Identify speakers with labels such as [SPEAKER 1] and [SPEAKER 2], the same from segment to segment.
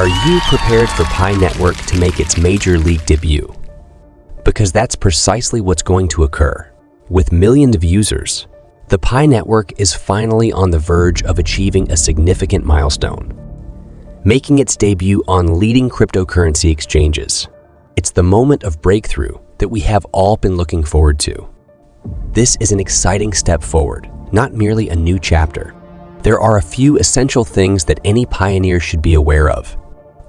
[SPEAKER 1] Are you prepared for Pi Network to make its major league debut? Because that's precisely what's going to occur. With millions of users, the Pi Network is finally on the verge of achieving a significant milestone, making its debut on leading cryptocurrency exchanges. It's the moment of breakthrough that we have all been looking forward to. This is an exciting step forward, not merely a new chapter. There are a few essential things that any pioneer should be aware of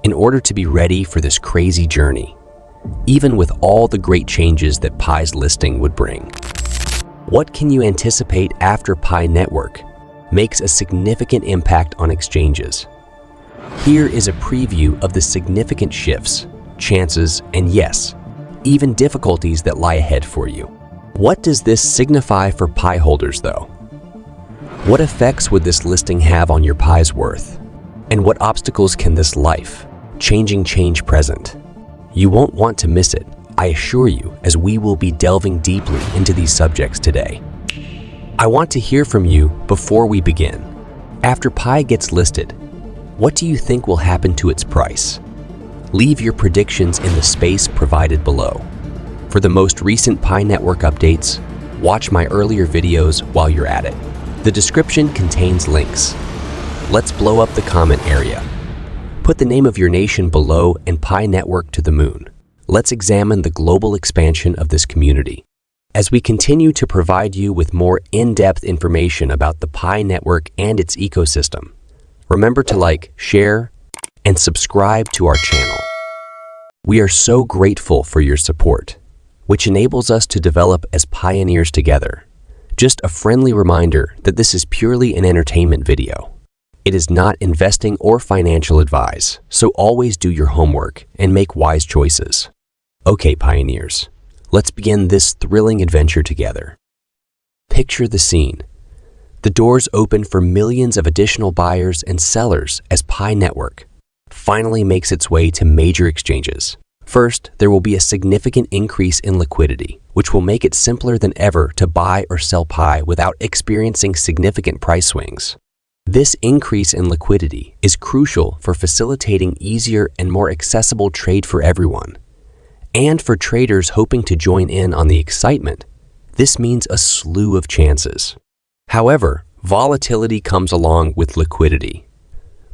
[SPEAKER 1] in order to be ready for this crazy journey, even with all the great changes that Pi's listing would bring. What can you anticipate after Pi Network makes a significant impact on exchanges? Here is a preview of the significant shifts, chances, and yes, even difficulties that lie ahead for you. What does this signify for Pi holders, though? What effects would this listing have on your Pi's worth? And what obstacles can this life-changing change present? You won't want to miss it, I assure you, as we will be delving deeply into these subjects today. I want to hear from you before we begin. After Pi gets listed, what do you think will happen to its price? Leave your predictions in the space provided below. For the most recent Pi Network updates, watch my earlier videos while you're at it. The description contains links. Let's blow up the comment area. Put the name of your nation below and Pi Network to the moon. Let's examine the global expansion of this community. As we continue to provide you with more in-depth information about the Pi Network and its ecosystem, remember to like, share, and subscribe to our channel. We are so grateful for your support, which enables us to develop as pioneers together. Just a friendly reminder that this is purely an entertainment video. It is not investing or financial advice, so always do your homework and make wise choices. Okay, pioneers, let's begin this thrilling adventure together. Picture the scene. The doors open for millions of additional buyers and sellers as Pi Network finally makes its way to major exchanges. First, there will be a significant increase in liquidity, which will make it simpler than ever to buy or sell Pi without experiencing significant price swings. This increase in liquidity is crucial for facilitating easier and more accessible trade for everyone. And for traders hoping to join in on the excitement, this means a slew of chances. However, volatility comes along with liquidity,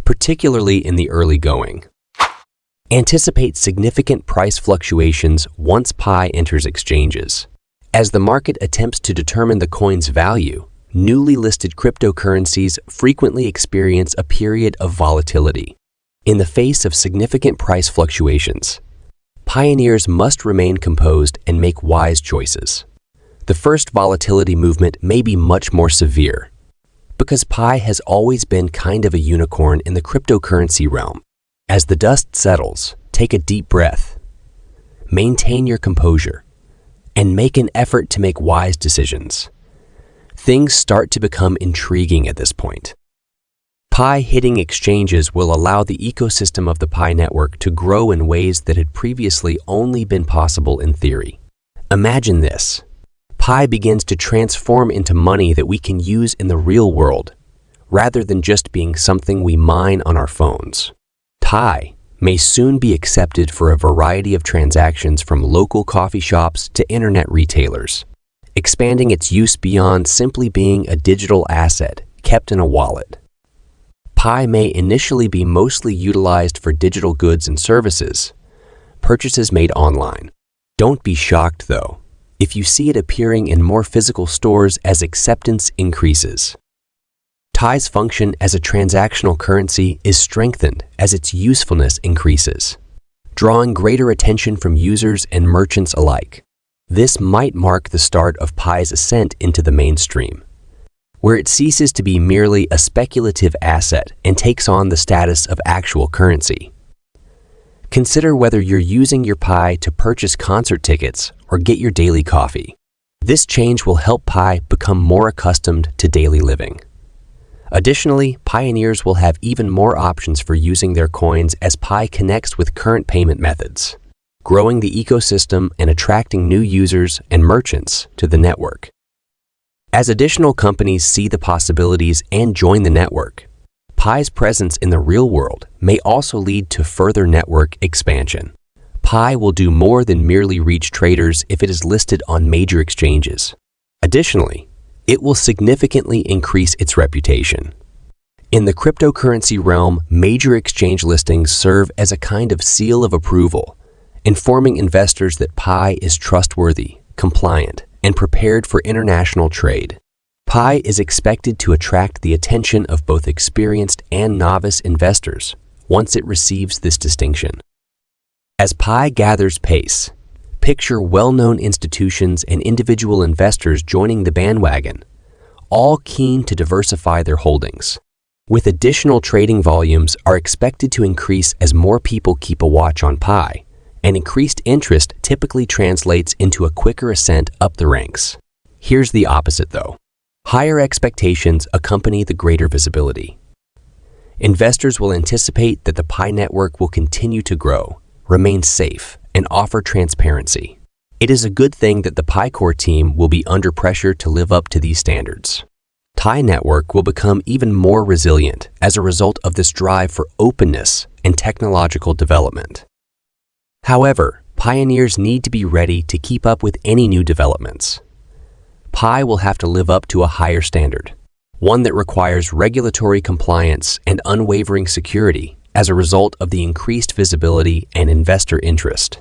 [SPEAKER 1] particularly in the early going. Anticipate significant price fluctuations once Pi enters exchanges. As the market attempts to determine the coin's value, newly listed cryptocurrencies frequently experience a period of volatility. In the face of significant price fluctuations, pioneers must remain composed and make wise choices. The first volatility movement may be much more severe, because Pi has always been kind of a unicorn in the cryptocurrency realm. As the dust settles, take a deep breath, maintain your composure, and make an effort to make wise decisions. Things start to become intriguing at this point. Pi hitting exchanges will allow the ecosystem of the Pi Network to grow in ways that had previously only been possible in theory. Imagine this. Pi begins to transform into money that we can use in the real world, rather than just being something we mine on our phones. Pi may soon be accepted for a variety of transactions from local coffee shops to internet retailers, expanding its use beyond simply being a digital asset kept in a wallet. Pi may initially be mostly utilized for digital goods and services, purchases made online. Don't be shocked, though, if you see it appearing in more physical stores as acceptance increases. Pi's function as a transactional currency is strengthened as its usefulness increases, drawing greater attention from users and merchants alike. This might mark the start of Pi's ascent into the mainstream, where it ceases to be merely a speculative asset and takes on the status of actual currency. Consider whether you're using your Pi to purchase concert tickets or get your daily coffee. This change will help Pi become more accustomed to daily living. Additionally, pioneers will have even more options for using their coins as Pi connects with current payment methods, growing the ecosystem and attracting new users and merchants to the network. As additional companies see the possibilities and join the network, Pi's presence in the real world may also lead to further network expansion. Pi will do more than merely reach traders if it is listed on major exchanges. Additionally, it will significantly increase its reputation. In the cryptocurrency realm, major exchange listings serve as a kind of seal of approval, informing investors that Pi is trustworthy, compliant, and prepared for international trade. Pi is expected to attract the attention of both experienced and novice investors once it receives this distinction. As Pi gathers pace, picture well-known institutions and individual investors joining the bandwagon, all keen to diversify their holdings. With additional trading volumes are expected to increase as more people keep a watch on Pi, and increased interest typically translates into a quicker ascent up the ranks. Here's the opposite though. Higher expectations accompany the greater visibility. Investors will anticipate that the Pi network will continue to grow, remain safe, and offer transparency. It is a good thing that the Pi Core team will be under pressure to live up to these standards. Pi network will become even more resilient as a result of this drive for openness and technological development. However, pioneers need to be ready to keep up with any new developments. Pi will have to live up to a higher standard, one that requires regulatory compliance and unwavering security as a result of the increased visibility and investor interest.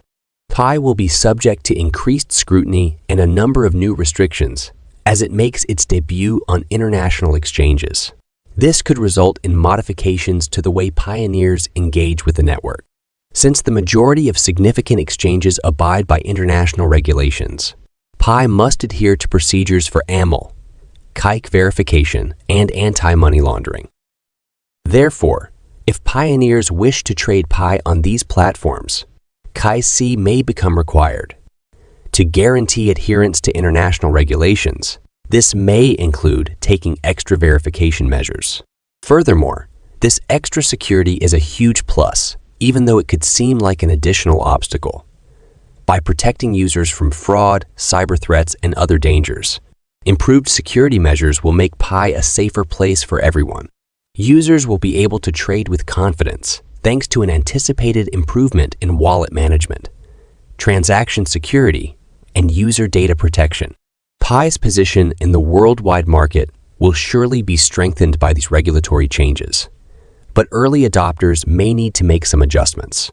[SPEAKER 1] Pi will be subject to increased scrutiny and a number of new restrictions as it makes its debut on international exchanges. This could result in modifications to the way pioneers engage with the network. Since the majority of significant exchanges abide by international regulations, Pi must adhere to procedures for AML, KYC verification, and anti-money laundering. Therefore, if pioneers wish to trade Pi on these platforms, KYC may become required. To guarantee adherence to international regulations, this may include taking extra verification measures. Furthermore, this extra security is a huge plus, even though it could seem like an additional obstacle. By protecting users from fraud, cyber threats, and other dangers, improved security measures will make Pi a safer place for everyone. Users will be able to trade with confidence thanks to an anticipated improvement in wallet management, transaction security, and user data protection. Pi's position in the worldwide market will surely be strengthened by these regulatory changes, but early adopters may need to make some adjustments.